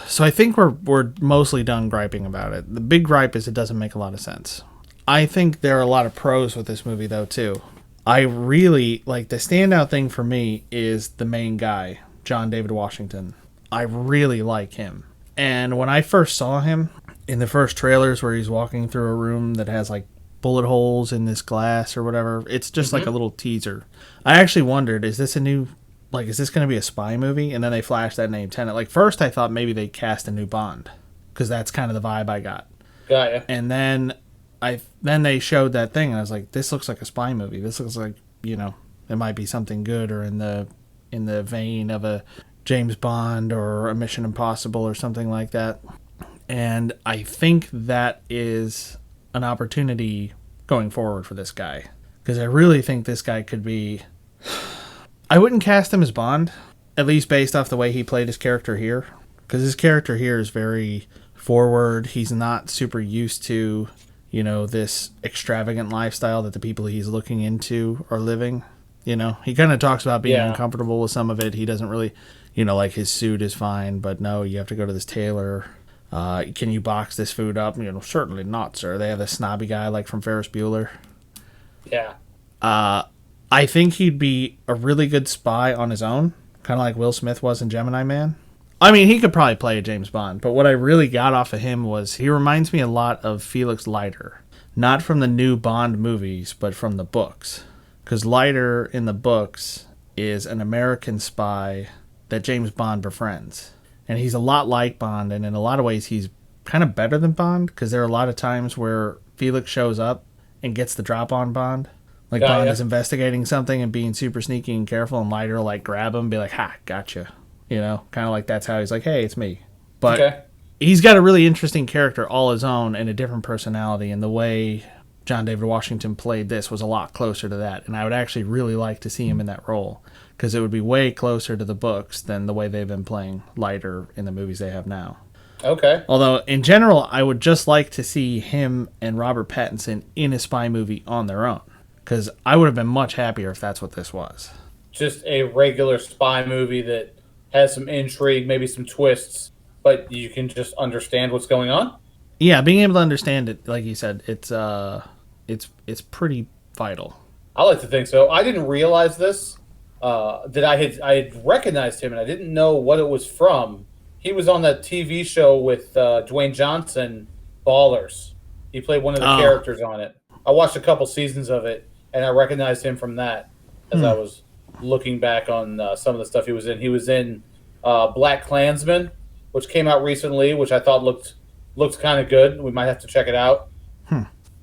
so I think we're mostly done griping about it. The big gripe is it doesn't make a lot of sense. I think there are a lot of pros with this movie though too. I really like the standout thing for me is the main guy, John David Washington. I really like him. And when I first saw him in the first trailers where he's walking through a room that has like bullet holes in this glass or whatever, it's just like a little teaser. I actually wondered, is this going to be a spy movie? And then they flashed that name, Tenet. Like, first I thought maybe they cast a new Bond, because that's kind of the vibe I got. Got ya. And then they showed that thing, and I was like, this looks like a spy movie. This looks like, it might be something good, or in the vein of a James Bond or a Mission Impossible or something like that. And I think that is an opportunity going forward for this guy, because I really think this guy could be... I wouldn't cast him as Bond, at least based off the way he played his character here, because his character here is very forward. He's not super used to, this extravagant lifestyle that the people he's looking into are living. He kind of talks about being uncomfortable with some of it. He doesn't really, like his suit is fine, but no, you have to go to this tailor. Can you box this food up? Certainly not, sir. They have a snobby guy like from Ferris Bueller. Yeah. I think he'd be a really good spy on his own, kind of like Will Smith was in Gemini Man. I mean, he could probably play a James Bond, but what I really got off of him was he reminds me a lot of Felix Leiter. Not from the new Bond movies, but from the books. Because Leiter in the books is an American spy that James Bond befriends. And he's a lot like Bond, and in a lot of ways he's kind of better than Bond, because there are a lot of times where Felix shows up and gets the drop on Bond. Like, Bond is investigating something and being super sneaky and careful, and Leiter will, like, grab him and be like, ha, gotcha. Kind of like that's how he's like, hey, it's me. But he's got a really interesting character all his own and a different personality, and the way John David Washington played this was a lot closer to that, and I would actually really like to see him in that role, because it would be way closer to the books than the way they've been playing Leiter in the movies they have now. Okay. Although, in general, I would just like to see him and Robert Pattinson in a spy movie on their own, because I would have been much happier if that's what this was. Just a regular spy movie that has some intrigue, maybe some twists, but you can just understand what's going on? Yeah, being able to understand it, like you said, it's pretty vital. I like to think so. I didn't realize this, that I had recognized him, and I didn't know what it was from. He was on that TV show with Dwayne Johnson, Ballers. He played one of the characters on it. I watched a couple seasons of it, and I recognized him from that as I was looking back on some of the stuff he was in. He was in Black Klansman, which came out recently, which I thought looked kind of good. We might have to check it out.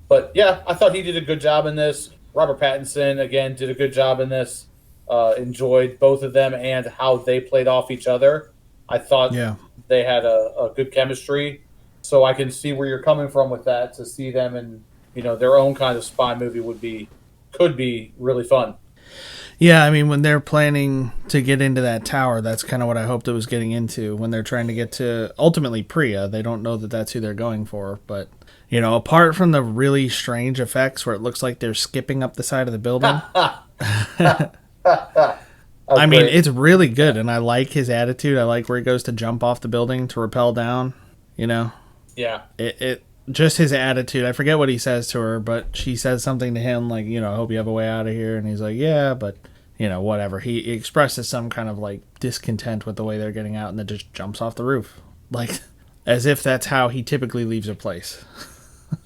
But yeah, I thought he did a good job in this. Robert Pattinson, again, did a good job in this. Enjoyed both of them and how they played off each other. I thought they had a good chemistry. So I can see where you're coming from with that. To see them in their own kind of spy movie could be really fun. Yeah, I mean, when they're planning to get into that tower, that's kind of what I hoped it was getting into. When they're trying to get to, ultimately, Priya, they don't know that that's who they're going for. But, apart from the really strange effects where it looks like they're skipping up the side of the building, I mean, it's really good. And I like his attitude. I like where he goes to jump off the building to rappel down, Yeah. It just his attitude. I forget what he says to her, but she says something to him like, I hope you have a way out of here. And he's like, yeah, but, whatever. He expresses some kind of like discontent with the way they're getting out, and then just jumps off the roof. Like, as if that's how he typically leaves a place.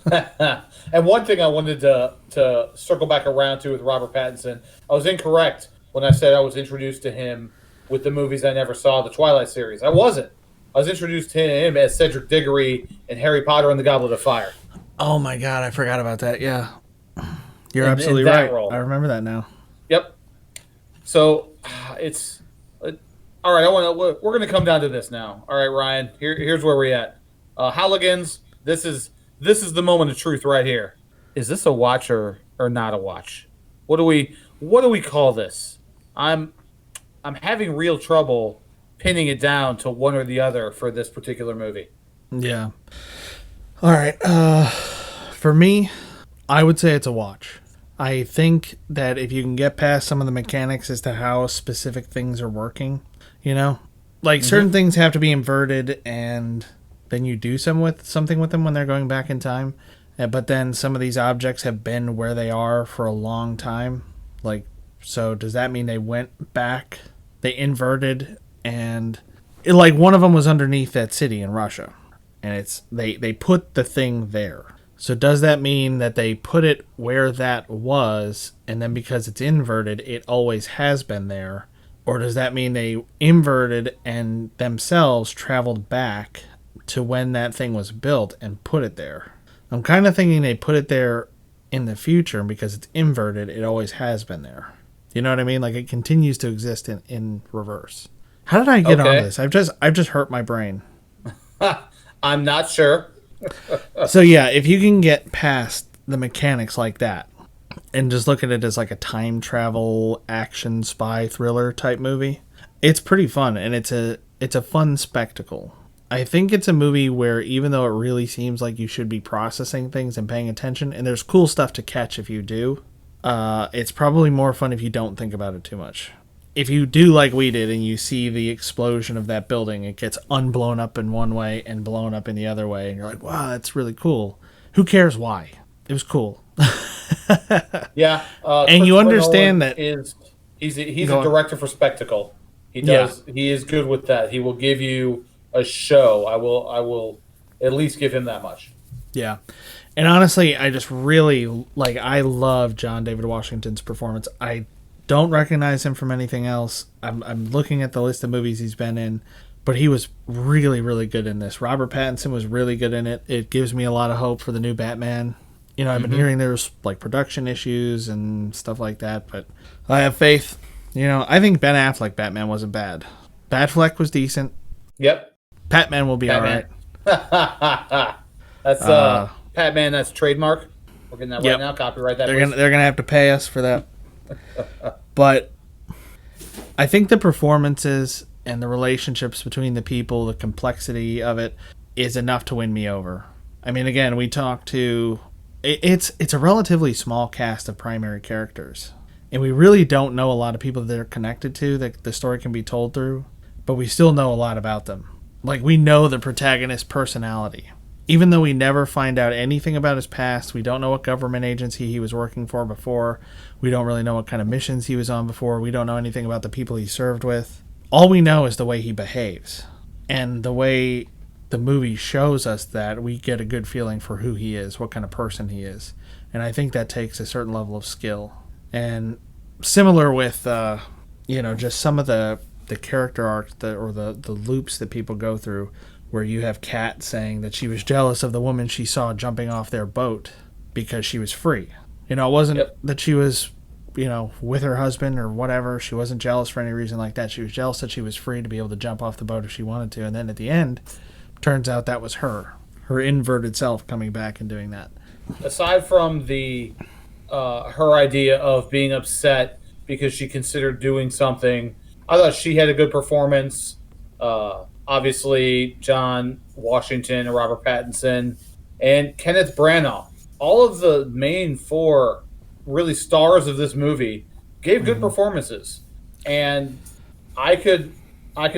And one thing I wanted to circle back around to with Robert Pattinson, I was incorrect when I said I was introduced to him with the movies I never saw, the Twilight series. I wasn't. I was introduced to him as Cedric Diggory in Harry Potter and the Goblet of Fire. Oh my God, I forgot about that. Yeah, you're absolutely right. Role. I remember that now. Yep. So it's all right. We're going to come down to this now. All right, Ryan. Here's where we're at. Halligan's. This is the moment of truth right here. Is this a watch or not a watch? What do we call this? I'm I'm having real trouble pinning it down to one or the other for this particular movie. Yeah. All right. For me, I would say it's a watch. I think that if you can get past some of the mechanics as to how specific things are working, you know, like certain things have to be inverted, and then you do something with them when they're going back in time. But then some of these objects have been where they are for a long time. Like, so does that mean they went back? They inverted, and like one of them was underneath that city in Russia, and it's they put the thing there. So does that mean that they put it where that was, and then because it's inverted, it always has been there? Or does that mean they inverted and themselves traveled back to when that thing was built and put it there? I'm kind of thinking they put it there in the future, and because it's inverted, it always has been there. You know what I mean? Like it continues to exist in reverse. How did I get on Okay. this? I've just hurt my brain. I'm not sure. So yeah, if you can get past the mechanics like that and just look at it as like a time travel action spy thriller type movie, it's pretty fun, and it's a fun spectacle. I think it's a movie where even though it really seems like you should be processing things and paying attention, and there's cool stuff to catch if you do, it's probably more fun if you don't think about it too much. If you do like we did and you see the explosion of that building, it gets unblown up in one way and blown up in the other way, and you're like, wow, that's really cool. Who cares why? It was cool. Yeah, And you Christopher understand Nolan that. is he's Go a on. director for spectacle. He is good with that. He will give you a show. I will at least give him that much. Yeah. And honestly, I just really like I love John David Washington's performance. I don't recognize him from anything else. I'm looking at the list of movies he's been in, but he was really, really good in this. Robert Pattinson was really good in it. It gives me a lot of hope for the new Batman. You know, I've been hearing there's like production issues and stuff like that, but I have faith. You know, I think Ben Affleck Batman wasn't bad. Batfleck was decent. Yep. Batman will be all Batman. right. That's Batman. That's trademark. We're getting that Yep. right now. Copyright that. They're Please. gonna have to pay us for that. But I think the performances and the relationships between the people, the complexity of it, is enough to win me over. I mean, again, we talked to it's a relatively small cast of primary characters, and we really don't know a lot of people that they're connected to that the story can be told through, but we still know a lot about them. Like we know the protagonist's personality. Even though we never find out anything about his past, we don't know what government agency he was working for before. We don't really know what kind of missions he was on before. We don't know anything about the people he served with. All we know is the way he behaves. And the way the movie shows us that, we get a good feeling for who he is, what kind of person he is. And I think that takes a certain level of skill. And similar with, just some of the character arcs or the loops that people go through, where you have Kat saying that she was jealous of the woman she saw jumping off their boat because she was free. You know, it wasn't that she was, with her husband or whatever. She wasn't jealous for any reason like that. She was jealous that she was free to be able to jump off the boat if she wanted to. And then at the end, turns out that was her inverted self coming back and doing that. Aside from the her idea of being upset because she considered doing something, I thought she had a good performance. Obviously, John Washington and Robert Pattinson and Kenneth Branagh, all of the main four really stars of this movie gave good performances, and I could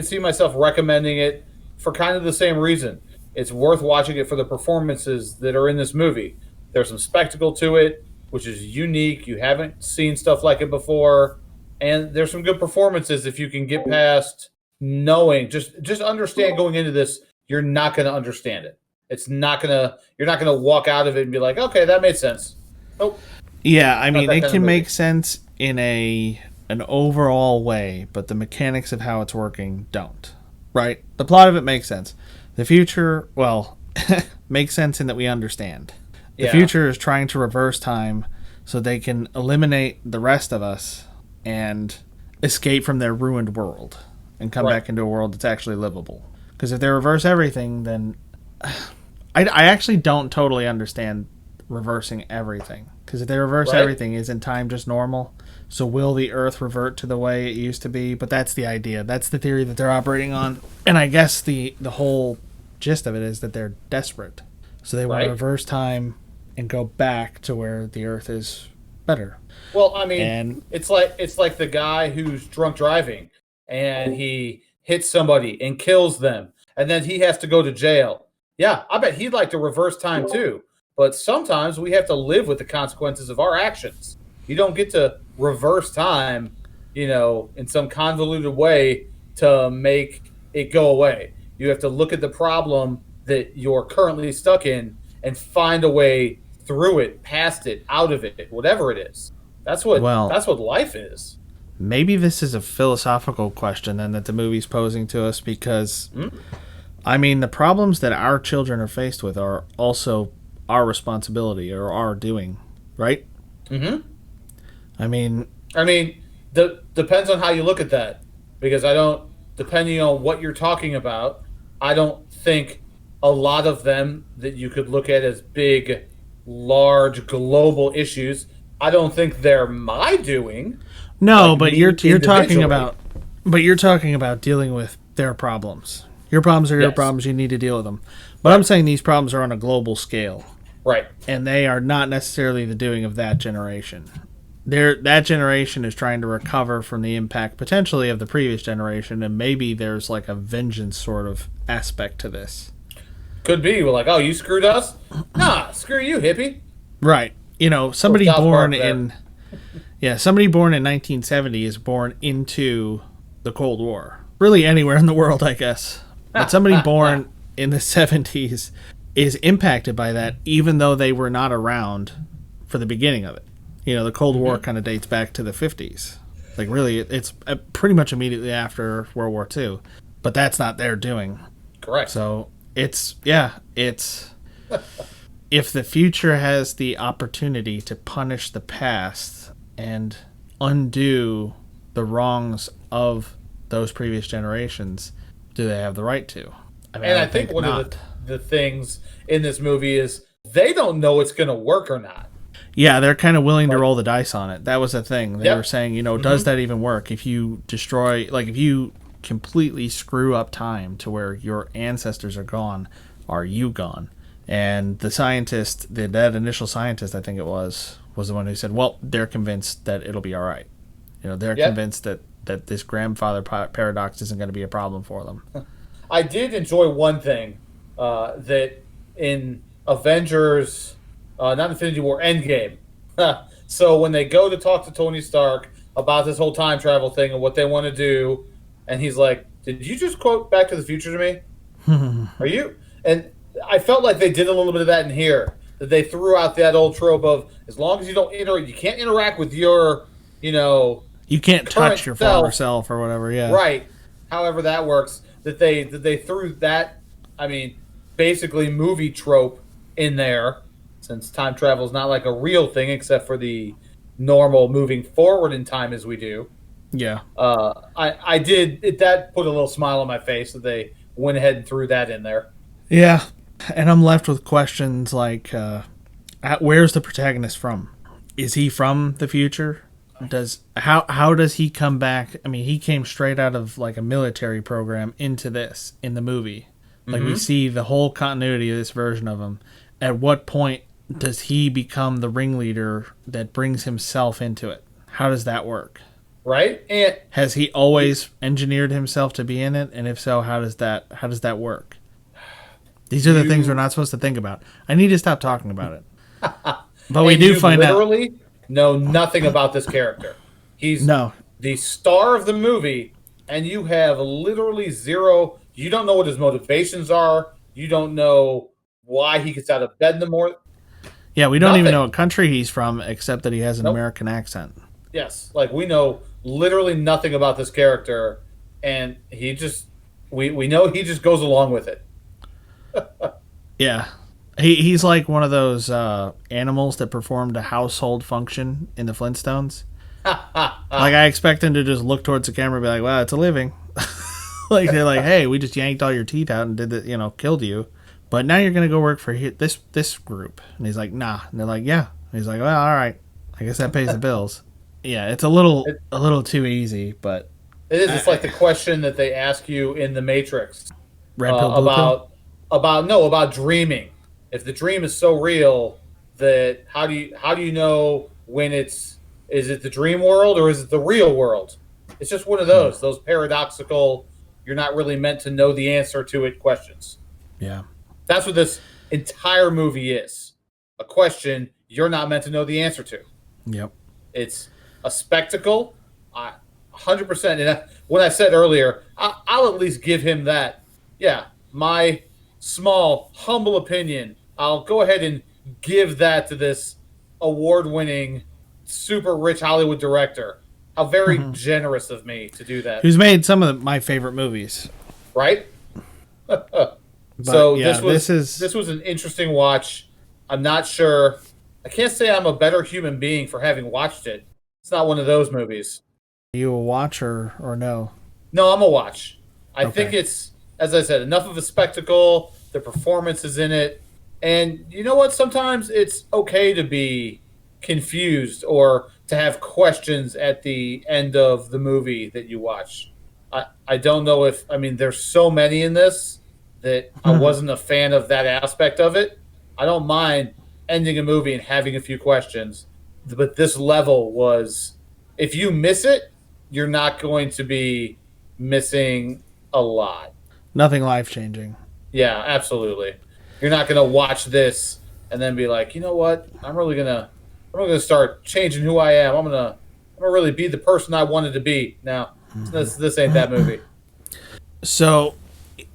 see myself recommending it for kind of the same reason. It's worth watching it for the performances that are in this movie. There's some spectacle to it, which is unique. You haven't seen stuff like it before, and there's some good performances if you can get past knowing, just understand going into this, you're not going to understand it. You're not going to walk out of it and be like, okay, that made sense. Nope. Yeah, I mean, that it kind of can movie. make sense in an overall way, but the mechanics of how it's working don't. Right? The plot of it makes sense. The future, well, makes sense in that we understand. The Yeah. future is trying to reverse time so they can eliminate the rest of us and escape from their ruined world and come Right. back into a world that's actually livable. Because if they reverse everything, then I actually don't totally understand reversing everything. Because if they reverse Right? everything, isn't time just normal? So will the Earth revert to the way it used to be? But that's the idea. That's the theory that they're operating on. And I guess the whole gist of it is that they're desperate. So they want to Right? reverse time and go back to where the Earth is better. Well, I mean, And it's like the guy who's drunk driving and he hits somebody and kills them, and then he has to go to jail. Yeah, I bet he'd like to reverse time too. But sometimes we have to live with the consequences of our actions. You don't get to reverse time, in some convoluted way to make it go away. You have to look at the problem that you're currently stuck in and find a way through it, past it, out of it, whatever it is. That's what well, that's what life is. maybe this is a philosophical question then that the movie's posing to us because I mean the problems that our children are faced with are also our responsibility or our doing, right? Mm-hmm. I mean, Depends on how you look at that, because depending on what you're talking about, I don't think a lot of them that you could look at as big, large, global issues. I don't think they're my doing. no, Like but me you're talking individually. about dealing with their problems. Your problems are your Yes. problems. You need to deal with them. But I'm saying these problems are on a global scale, Right. and they are not necessarily the doing of that generation. That generation is trying to recover from the impact potentially of the previous generation, and maybe there's like a vengeance sort of aspect to this. Could be. We're like, oh, you screwed us? Nah, screw you, hippie. Right. Somebody South born Park there. in somebody born in 1970 is born into the Cold War. Really anywhere in the world, I guess. But somebody born in the 70s is impacted by that even though they were not around for the beginning of it. The Cold War kind of dates back to the 50s. Like really it's pretty much immediately after World War II. But that's not their doing. Correct. So it's if the future has the opportunity to punish the past and undo the wrongs of those previous generations, do they have the right to? I And I think one of the things in this movie is they don't know it's going to work or not. Yeah, they're kind of willing to roll the dice on it. That was the thing. They were saying, does that even work? If you destroy, if you completely screw up time to where your ancestors are gone, are you gone? And the scientist, that initial scientist, I think it was the one who said, well, they're convinced that it'll be all right. They're convinced that this grandfather paradox isn't going to be a problem for them. I did enjoy one thing that in Avengers, not Infinity War, Endgame. So when they go to talk to Tony Stark about this whole time travel thing and what they want to do, and he's like, "Did you just quote Back to the Future to me? Are you?" And I felt like they did a little bit of that in here. That they threw out that old trope of as long as you don't you can't interact with your, you can't touch your self. former self or whatever. Yeah, Right. However that works. That they threw that. Basically movie trope in there, since time travel is not like a real thing except for the normal moving forward in time as we do. Yeah. I did that put a little smile on my face that they went ahead and threw that in there. Yeah, and I'm left with questions like, where's the protagonist from? Is he from the future? How does he come back? I mean, he came straight out of like a military program into this in the movie. Like we see the whole continuity of this version of him. At what point does he become the ringleader that brings himself into it? How does that work? Right? And Has he always engineered himself to be in it? And if so, how does that work? These are the things we're not supposed to think about. I need to stop talking about it. But we do find out. Literally know nothing about this character. He's the star of the movie, and you have literally zero. You don't know what his motivations are. You don't know why he gets out of bed in the morning. Yeah, we don't even know what country he's from, except that he has an American accent. Yes, we know literally nothing about this character, and he just we know he just goes along with it. Yeah. He's like one of those animals that performed a household function in the Flintstones. I expect him to just look towards the camera and be like, wow, it's a living. They're like, hey, we just yanked all your teeth out and did the, killed you. But now you're going to go work for this group. And he's like, nah. And they're like, yeah, He's like, well, all right, I guess that pays the bills. Yeah, it's It, a little too easy, but it is. It's like the question that they ask you in the Matrix red pill, blue pill. about dreaming. If the dream is so real, that how do you know when it's is it the dream world or is it the real world? It's just one of those paradoxical. You're not really meant to know the answer to it questions. Yeah. That's what this entire movie is. A question you're not meant to know the answer to. Yep. It's a spectacle. 100%. And what I said earlier, I'll at least give him that. Yeah, my small, humble opinion. I'll go ahead and give that to this award-winning, super rich Hollywood director. How very generous of me to do that. Who's made some of my favorite movies. Right? So yeah, this was an interesting watch. I'm not sure. I can't say I'm a better human being for having watched it. It's not one of those movies. Are you a watcher or no? No, I'm a watch. I think it's, as I said, enough of a spectacle. The performance is in it. And you know what? Sometimes it's okay to be confused or to have questions at the end of the movie that you watch. I don't know if, I mean, there's so many in this that I wasn't a fan of that aspect of it. I don't mind ending a movie and having a few questions. But this level was, if you miss it, you're not going to be missing a lot. Nothing life changing. Yeah, absolutely. You're not going to watch this and then be like, you know what? I'm really gonna start changing who I am. I'm gonna really be the person I wanted to be. Now, this ain't that movie. So,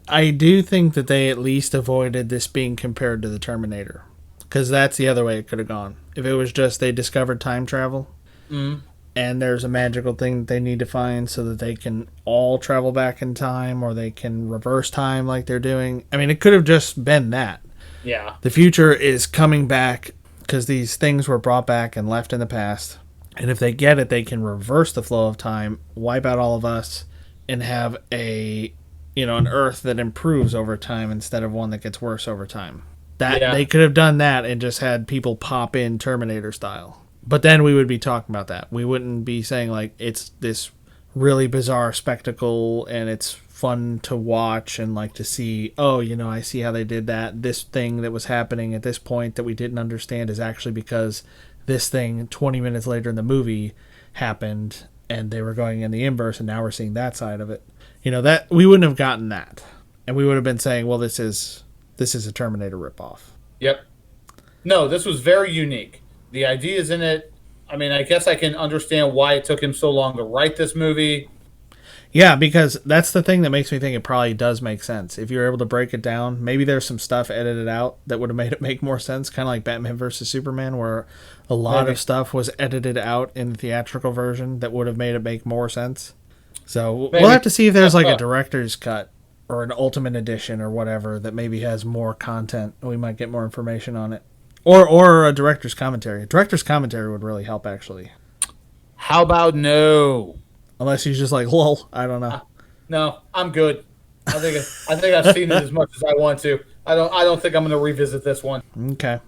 I do think that they at least avoided this being compared to the Terminator, because that's the other way it could have gone. If it was just they discovered time travel, and there's a magical thing that they need to find so that they can all travel back in time, or they can reverse time like they're doing. I mean, it could have just been that. Yeah. The future is coming back because these things were brought back and left in the past. And if they get it, they can reverse the flow of time, wipe out all of us, and have an Earth that improves over time instead of one that gets worse over time. They could have done that and just had people pop in Terminator style. But then we would be talking about that. We wouldn't be saying like it's this really bizarre spectacle and it's fun to watch and like to see, I see how they did that. This thing that was happening at this point that we didn't understand is actually because this thing 20 minutes later in the movie happened and they were going in the inverse and now we're seeing that side of it. That we wouldn't have gotten that. And we would have been saying, well, this is a Terminator ripoff. Yep. No, this was very unique. The ideas in it, I mean, I guess I can understand why it took him so long to write this movie. Yeah, because that's the thing that makes me think it probably does make sense. If you're able to break it down, maybe there's some stuff edited out that would have made it make more sense, kind of like Batman versus Superman, where a lot of stuff was edited out in the theatrical version that would have made it make more sense. So we'll have to see if there's like a director's cut or an ultimate edition or whatever that maybe has more content. We might get more information on it. Or a director's commentary. A director's commentary would really help, actually. How about no? Unless he's just like, lol, I don't know. No, I'm good. I think I've seen it as much as I want to. I don't think I'm going to revisit this one. Okay.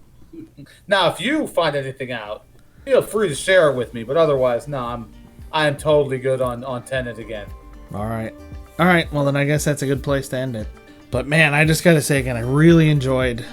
Now, if you find anything out, feel free to share it with me. But otherwise, no, I am totally good on Tenet again. All right. Well, then I guess that's a good place to end it. But man, I just got to say again, I really enjoyed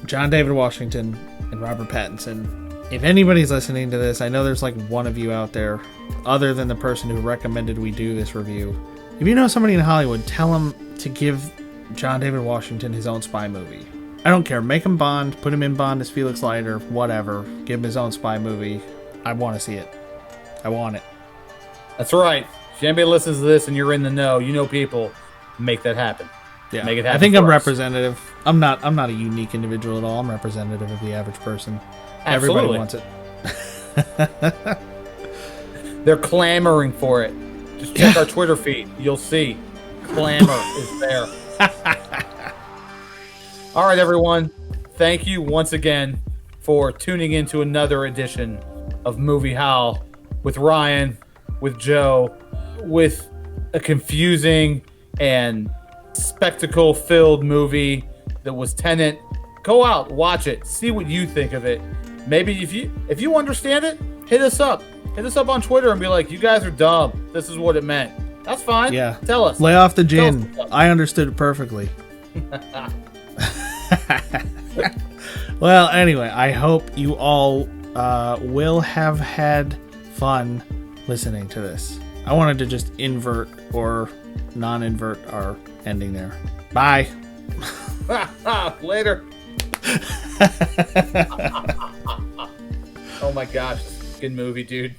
John David Washington and Robert Pattinson. If anybody's listening to this, I know there's like one of you out there, other than the person who recommended we do this review. If you know somebody in Hollywood, tell them to give John David Washington his own spy movie. I don't care. Make him Bond. Put him in Bond as Felix Leiter. Whatever. Give him his own spy movie. I want to see it. I want it. That's right. If anybody listens to this and you're in the know, you know people, make that happen. Yeah, make it happen. I think I'm representative. I'm not a unique individual at all. I'm representative of the average person. Absolutely. Everybody wants it. They're clamoring for it. Just check our Twitter feed. You'll see. Clamor is there. All right, everyone. Thank you once again for tuning in to another edition of Movie Howl with Ryan, with Joe, with a confusing and spectacle-filled movie that was Tenet. Go out, watch it, see what you think of it. maybe if you understand it, hit us up. Hit us up on Twitter and be like, you guys are dumb. This is what it meant. That's fine. Yeah. Tell us. Lay off the gin. I understood it perfectly. Well, anyway, I hope you all will have had fun listening to this. I wanted to just invert or non-invert our ending there. Bye. Later. Oh my gosh. Good movie, dude.